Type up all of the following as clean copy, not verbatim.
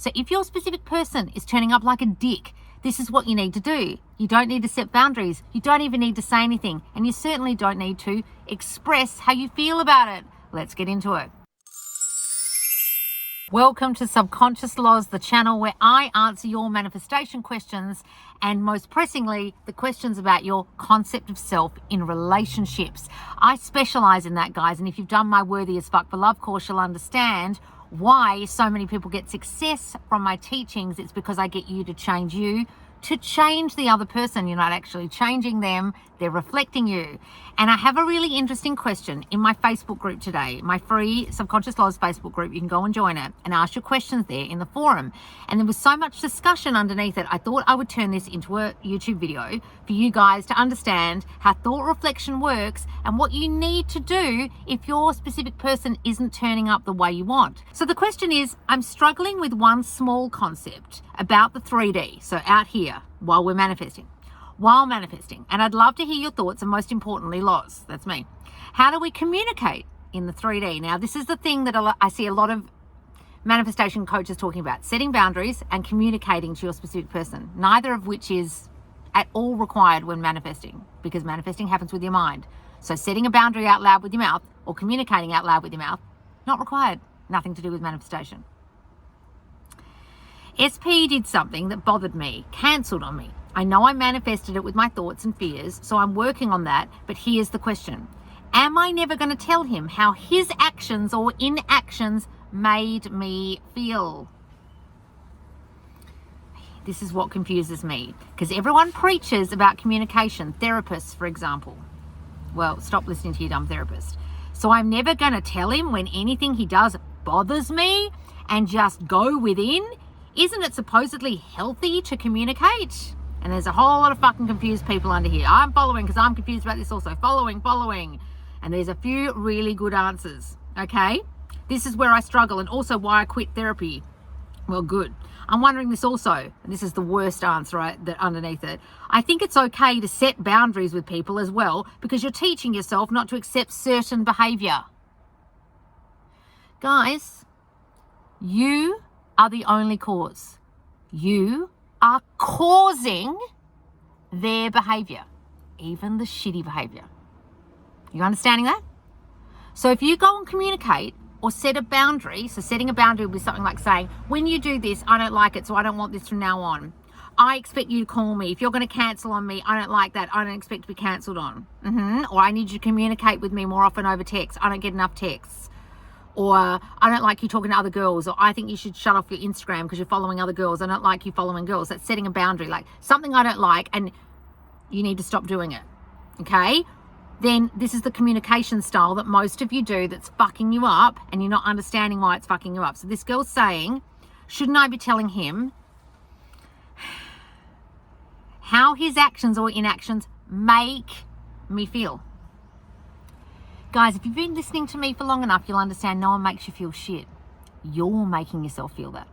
So if your specific person is turning up like a dick, this is what you need to do. You don't need to set boundaries. You don't even need to say anything. And you certainly don't need to express how you feel about it. Let's get into it. Welcome to Subconscious Laws, the channel where I answer your manifestation questions and most pressingly, the questions about your concept of self in relationships. I specialize in that, guys. And if you've done my Worthy as Fuck for Love course, you'll understand why so many people get success from my teachings. It's because I get you to change the other person. You're not actually changing them, they're reflecting you. And I have a really interesting question in my Facebook group today, my free Subconscious Laws Facebook group. You can go and join it and ask your questions there in the forum. And there was so much discussion underneath it, I thought I would turn this into a YouTube video for you guys to understand how thought reflection works and what you need to do if your specific person isn't turning up the way you want. So the question is, I'm struggling with one small concept about the 3D, so out here while manifesting, and I'd love to hear your thoughts, and most importantly, Loz, that's me. How do we communicate in the 3D? Now, this is the thing that I see a lot of manifestation coaches talking about, setting boundaries and communicating to your specific person, neither of which is at all required when manifesting, because manifesting happens with your mind. So setting a boundary out loud with your mouth or communicating out loud with your mouth, not required, nothing to do with manifestation. SP did something that bothered me, cancelled on me. I know I manifested it with my thoughts and fears, so I'm working on that, but here's the question. Am I never going to tell him how his actions or inactions made me feel? This is what confuses me, because everyone preaches about communication, therapists, for example. Well, stop listening to your dumb therapist. So I'm never going to tell him when anything he does bothers me and just go within? Isn't it supposedly healthy to communicate? And there's a whole lot of fucking confused people under here. I'm following because I'm confused about this also. Following. And there's a few really good answers, okay? This is where I struggle and also why I quit therapy. Well, good. I'm wondering this also, and this is the worst answer that underneath it. I think it's okay to set boundaries with people as well because you're teaching yourself not to accept certain behavior. Guys, you are the only cause. You are causing their behavior, even the shitty behavior. You understanding that? So if you go and communicate or set a boundary, so setting a boundary would be something like saying, when you do this, I don't like it, so I don't want this from now on. I expect you to call me. If you're going to cancel on me, I don't like that. I don't expect to be cancelled on. Or I need you to communicate with me more often over text. I don't get enough texts. Or I don't like you talking to other girls, or I think you should shut off your Instagram because you're following other girls. I don't like you following girls. That's setting a boundary, like something I don't like and you need to stop doing it, okay? Then this is the communication style that most of you do that's fucking you up and you're not understanding why it's fucking you up. So this girl's saying, shouldn't I be telling him how his actions or inactions make me feel? Guys, if you've been listening to me for long enough, you'll understand no one makes you feel shit. You're making yourself feel that.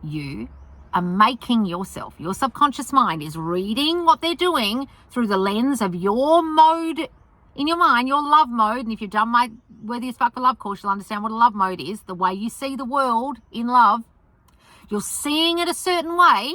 You are making yourself. Your subconscious mind is reading what they're doing through the lens of your mode in your mind, your love mode. And if you've done my Worthy as Fuck for Love course, you'll understand what a love mode is, the way you see the world in love. You're seeing it a certain way,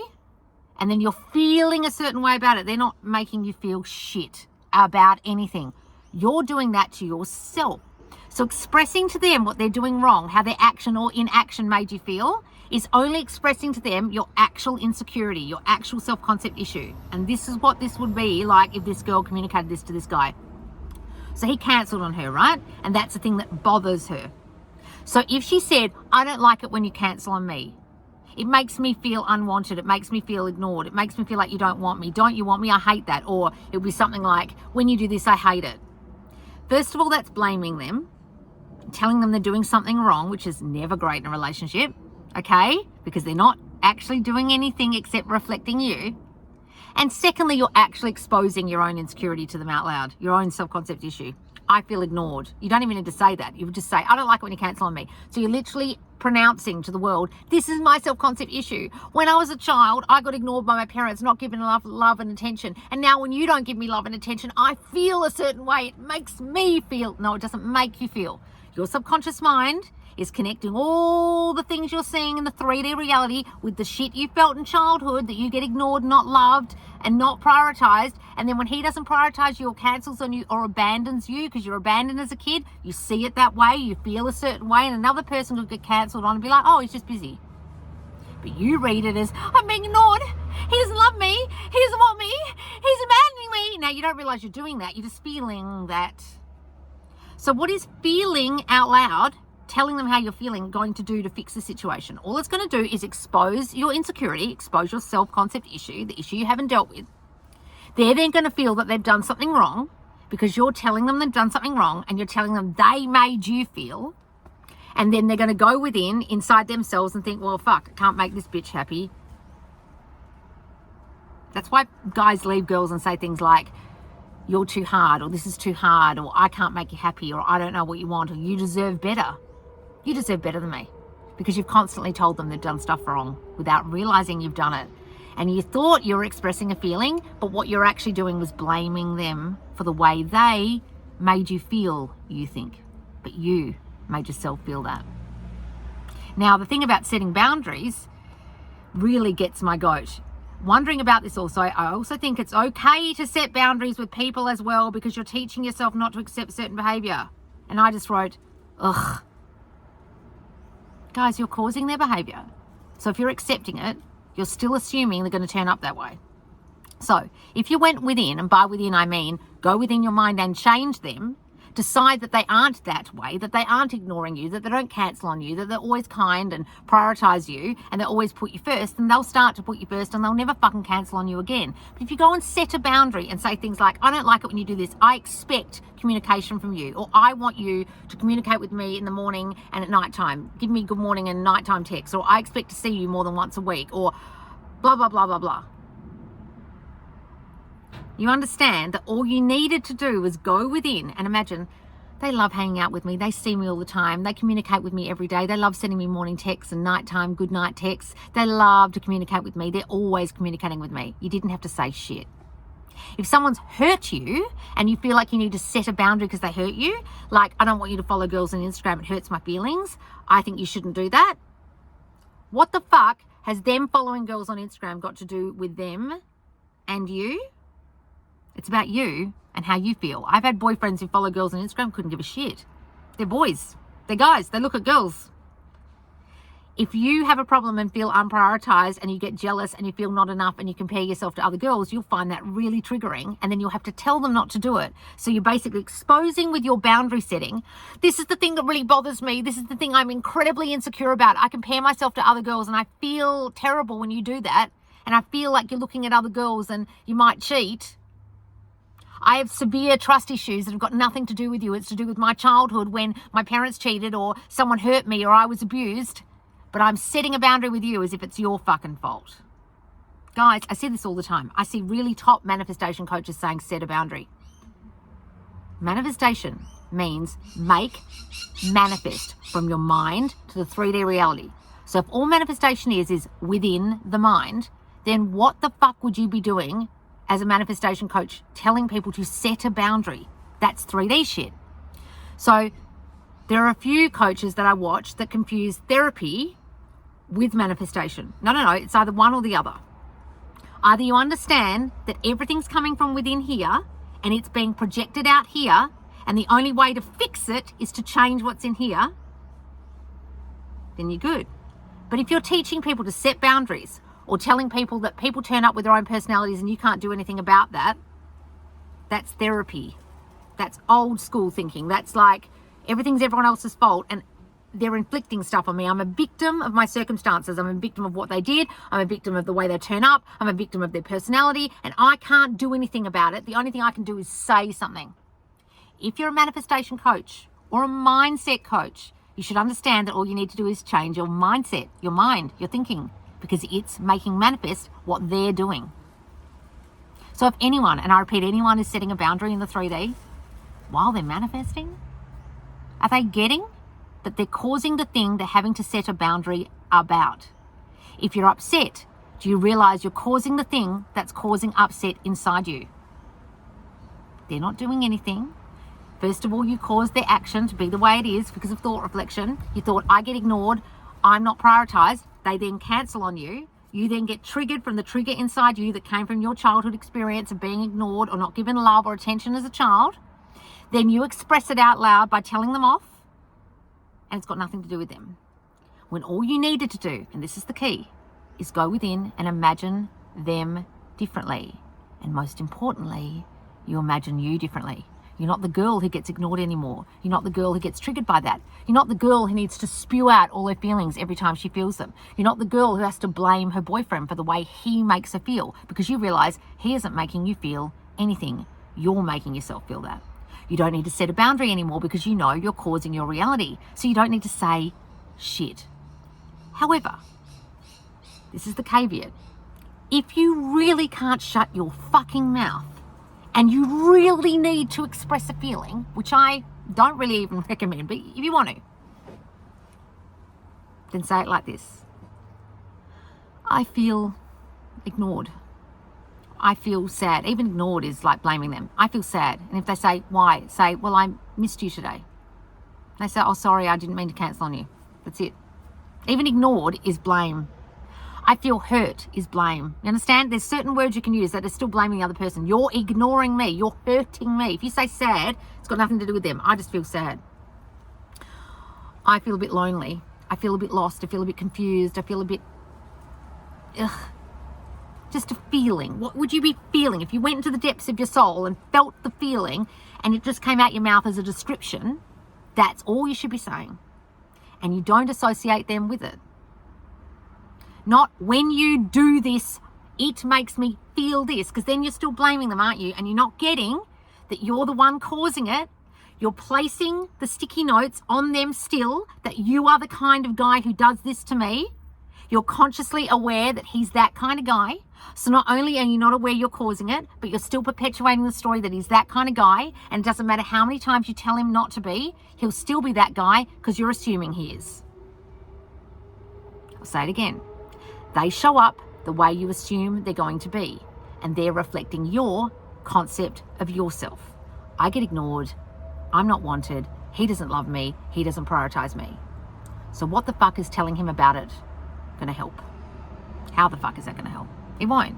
and then you're feeling a certain way about it. They're not making you feel shit about anything. You're doing that to yourself. So expressing to them what they're doing wrong, how their action or inaction made you feel, is only expressing to them your actual insecurity, your actual self-concept issue. And this is what this would be like if this girl communicated this to this guy. So he cancelled on her, right? And that's the thing that bothers her. So if she said, I don't like it when you cancel on me. It makes me feel unwanted. It makes me feel ignored. It makes me feel like you don't want me. Don't you want me? I hate that. Or it would be something like, when you do this, I hate it. First of all, that's blaming them, telling them they're doing something wrong, which is never great in a relationship, okay? Because they're not actually doing anything except reflecting you. And secondly, you're actually exposing your own insecurity to them out loud, your own self-concept issue. I feel ignored. You don't even need to say that. You would just say, I don't like it when you cancel on me. So you're literally pronouncing to the world, this is my self-concept issue. When I was a child, I got ignored by my parents, not given enough love and attention. And now when you don't give me love and attention, I feel a certain way. It makes me feel. No, it doesn't make you feel. Your subconscious mind is connecting all the things you're seeing in the 3D reality with the shit you felt in childhood that you get ignored, not loved, and not prioritized. And then when he doesn't prioritize you or cancels on you or abandons you because you're abandoned as a kid, you see it that way, you feel a certain way, and another person could get canceled on and be like, oh, he's just busy. But you read it as, I'm being ignored. He doesn't love me. He doesn't want me. He's abandoning me. Now, you don't realize you're doing that. You're just feeling that. So what is feeling out loud, telling them how you're feeling, going to do to fix the situation? All it's going to do is expose your insecurity, expose your self-concept issue, the issue you haven't dealt with. They're then going to feel that they've done something wrong because you're telling them they've done something wrong and you're telling them they made you feel. And then they're going to go inside themselves and think, well, fuck, I can't make this bitch happy. That's why guys leave girls and say things like, you're too hard, or this is too hard, or I can't make you happy, or I don't know what you want, or you deserve better. You deserve better than me, because you've constantly told them they've done stuff wrong without realizing you've done it. And you thought you were expressing a feeling, but what you're actually doing was blaming them for the way they made you feel, you think. But you made yourself feel that. Now, the thing about setting boundaries really gets my goat. Wondering about this also, I also think it's okay to set boundaries with people as well, because you're teaching yourself not to accept certain behavior. And I just wrote, ugh. Guys, you're causing their behavior. So if you're accepting it, you're still assuming they're going to turn up that way. So if you went within, and by within I mean go within your mind and change them, decide that they aren't that way, that they aren't ignoring you, that they don't cancel on you, that they're always kind and prioritize you and they always put you first, then they'll start to put you first and they'll never fucking cancel on you again. But if you go and set a boundary and say things like, I don't like it when you do this, I expect communication from you, or I want you to communicate with me in the morning and at nighttime, give me good morning and nighttime texts, or I expect to see you more than once a week, or blah, blah, blah, blah, blah. You understand that all you needed to do was go within and imagine, they love hanging out with me. They see me all the time. They communicate with me every day. They love sending me morning texts and nighttime good night texts. They love to communicate with me. They're always communicating with me. You didn't have to say shit. If someone's hurt you and you feel like you need to set a boundary because they hurt you, like, I don't want you to follow girls on Instagram, it hurts my feelings, I think you shouldn't do that. What the fuck has them following girls on Instagram got to do with them and you? It's about you and how you feel. I've had boyfriends who follow girls on Instagram, couldn't give a shit. They're boys. They're guys. They look at girls. If you have a problem and feel unprioritized and you get jealous and you feel not enough and you compare yourself to other girls, you'll find that really triggering, and then you'll have to tell them not to do it. So you're basically exposing with your boundary setting, this is the thing that really bothers me. This is the thing I'm incredibly insecure about. I compare myself to other girls and I feel terrible when you do that. And I feel like you're looking at other girls and you might cheat. I have severe trust issues that have got nothing to do with you. It's to do with my childhood when my parents cheated or someone hurt me or I was abused. But I'm setting a boundary with you as if it's your fucking fault. Guys, I see this all the time. I see really top manifestation coaches saying set a boundary. Manifestation means manifest from your mind to the 3D reality. So if all manifestation is within the mind, then what the fuck would you be doing as a manifestation coach telling people to set a boundary? That's 3D shit. So there are a few coaches that I watch that confuse therapy with manifestation. No, it's either one or the other. Either you understand that everything's coming from within here and it's being projected out here, and the only way to fix it is to change what's in here, then you're good. But if you're teaching people to set boundaries, or telling people that people turn up with their own personalities and you can't do anything about that, that's therapy. That's old school thinking. That's like everything's everyone else's fault and they're inflicting stuff on me. I'm a victim of my circumstances. I'm a victim of what they did. I'm a victim of the way they turn up. I'm a victim of their personality and I can't do anything about it. The only thing I can do is say something. If you're a manifestation coach or a mindset coach, you should understand that all you need to do is change your mindset, your mind, your thinking, because it's making manifest what they're doing. So if anyone, and I repeat, anyone is setting a boundary in the 3D while they're manifesting, are they getting that they're causing the thing they're having to set a boundary about? If you're upset, do you realize you're causing the thing that's causing upset inside you? They're not doing anything. First of all, you caused their action to be the way it is because of thought reflection. You thought, I get ignored, I'm not prioritized. They then cancel on you. You then get triggered from the trigger inside you that came from your childhood experience of being ignored or not given love or attention as a child. Then you express it out loud by telling them off, and it's got nothing to do with them. When all you needed to do, and this is the key, is go within and imagine them differently. And most importantly, you imagine you differently. You're not the girl who gets ignored anymore. You're not the girl who gets triggered by that. You're not the girl who needs to spew out all her feelings every time she feels them. You're not the girl who has to blame her boyfriend for the way he makes her feel, because you realize he isn't making you feel anything. You're making yourself feel that. You don't need to set a boundary anymore because you know you're causing your reality. So you don't need to say shit. However, this is the caveat. If you really can't shut your fucking mouth and you really need to express a feeling, which I don't really even recommend, but if you want to, then say it like this. I feel ignored. I feel sad. Even ignored is like blaming them. I feel sad. And if they say, why? Say, well, I missed you today. They say, oh, sorry, I didn't mean to cancel on you. That's it. Even ignored is blame. I feel hurt is blame. You understand? There's certain words you can use that are still blaming the other person. You're ignoring me. You're hurting me. If you say sad, it's got nothing to do with them. I just feel sad. I feel a bit lonely. I feel a bit lost. I feel a bit confused. I feel a bit... Just a feeling. What would you be feeling if you went into the depths of your soul and felt the feeling and it just came out your mouth as a description? That's all you should be saying. And you don't associate them with it. Not when you do this, it makes me feel this, because then you're still blaming them, aren't you? And you're not getting that you're the one causing it. You're placing the sticky notes on them still, that you are the kind of guy who does this to me. You're consciously aware that he's that kind of guy. So not only are you not aware you're causing it, but you're still perpetuating the story that he's that kind of guy. And it doesn't matter how many times you tell him not to be, he'll still be that guy because you're assuming he is. I'll say it again. They show up the way you assume they're going to be, and they're reflecting your concept of yourself. I get ignored. I'm not wanted. He doesn't love me. He doesn't prioritize me. So what the fuck is telling him about it going to help? How the fuck is that going to help? It won't.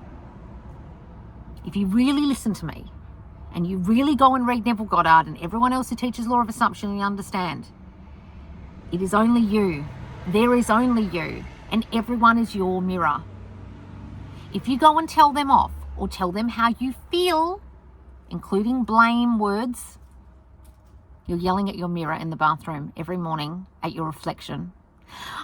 If you really listen to me and you really go and read Neville Goddard and everyone else who teaches law of assumption, you understand. It is only you. There is only you. And everyone is your mirror. If you go and tell them off or tell them how you feel, including blame words, you're yelling at your mirror in the bathroom every morning at your reflection.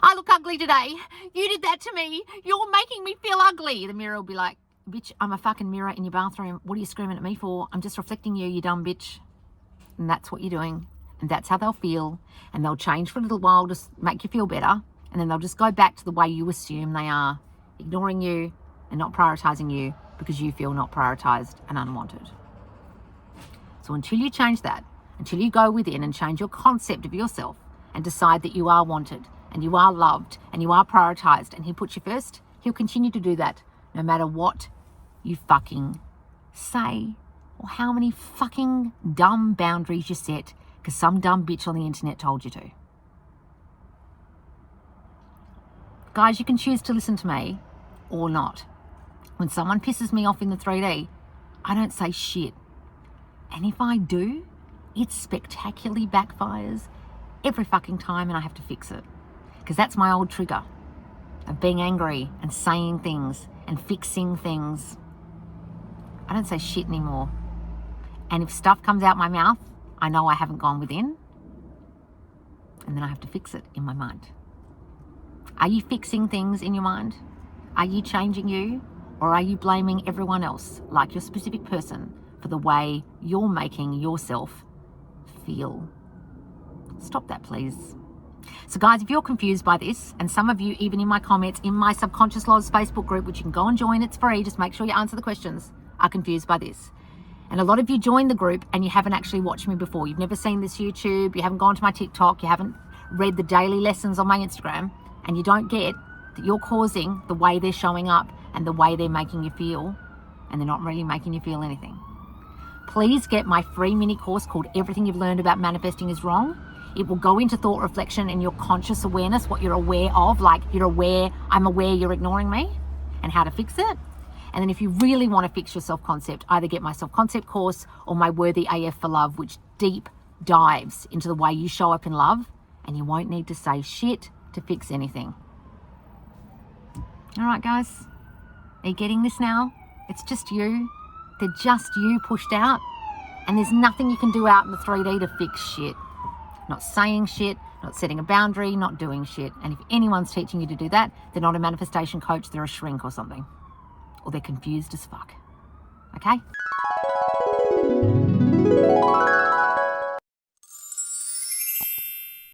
I look ugly today. You did that to me. You're making me feel ugly. The mirror will be like, bitch, I'm a fucking mirror in your bathroom. What are you screaming at me for? I'm just reflecting you, you dumb bitch. And that's what you're doing. And that's how they'll feel. And they'll change for a little while to make you feel better. And then they'll just go back to the way you assume they are, ignoring you and not prioritizing you because you feel not prioritized and unwanted. So until you change that, until you go within and change your concept of yourself and decide that you are wanted and you are loved and you are prioritized and he puts you first, he'll continue to do that no matter what you fucking say or how many fucking dumb boundaries you set because some dumb bitch on the internet told you to. Guys, you can choose to listen to me or not. When someone pisses me off in the 3D, I don't say shit. And if I do, it spectacularly backfires every fucking time and I have to fix it. Because that's my old trigger of being angry and saying things and fixing things. I don't say shit anymore. And if stuff comes out my mouth, I know I haven't gone within. And then I have to fix it in my mind. Are you fixing things in your mind? Are you changing you? Or are you blaming everyone else, like your specific person, for the way you're making yourself feel? Stop that, please. So guys, if you're confused by this, and some of you, even in my comments, in my Subconscious Laws Facebook group, which you can go and join, it's free, just make sure you answer the questions, are confused by this. And a lot of you joined the group and you haven't actually watched me before. You've never seen this YouTube, you haven't gone to my TikTok, you haven't read the daily lessons on my Instagram, and you don't get that you're causing the way they're showing up and the way they're making you feel, and they're not really making you feel anything. please get my free mini course called Everything You've Learned About Manifesting is Wrong. It will go into thought reflection and your conscious awareness, what you're aware of, like you're aware, I'm aware you're ignoring me, and how to fix it. And then if you really want to fix your self-concept, either get my self-concept course or my Worthy AF for Love, which deep dives into the way you show up in love, and you won't need to say shit to fix anything. All right, guys, are you getting this now? It's just you. They're just you pushed out, and there's nothing you can do out in the 3D to fix shit. Not saying shit, not setting a boundary, not doing shit. And if anyone's teaching you to do that, they're not a manifestation coach, they're a shrink or something. Or they're confused as fuck. Okay?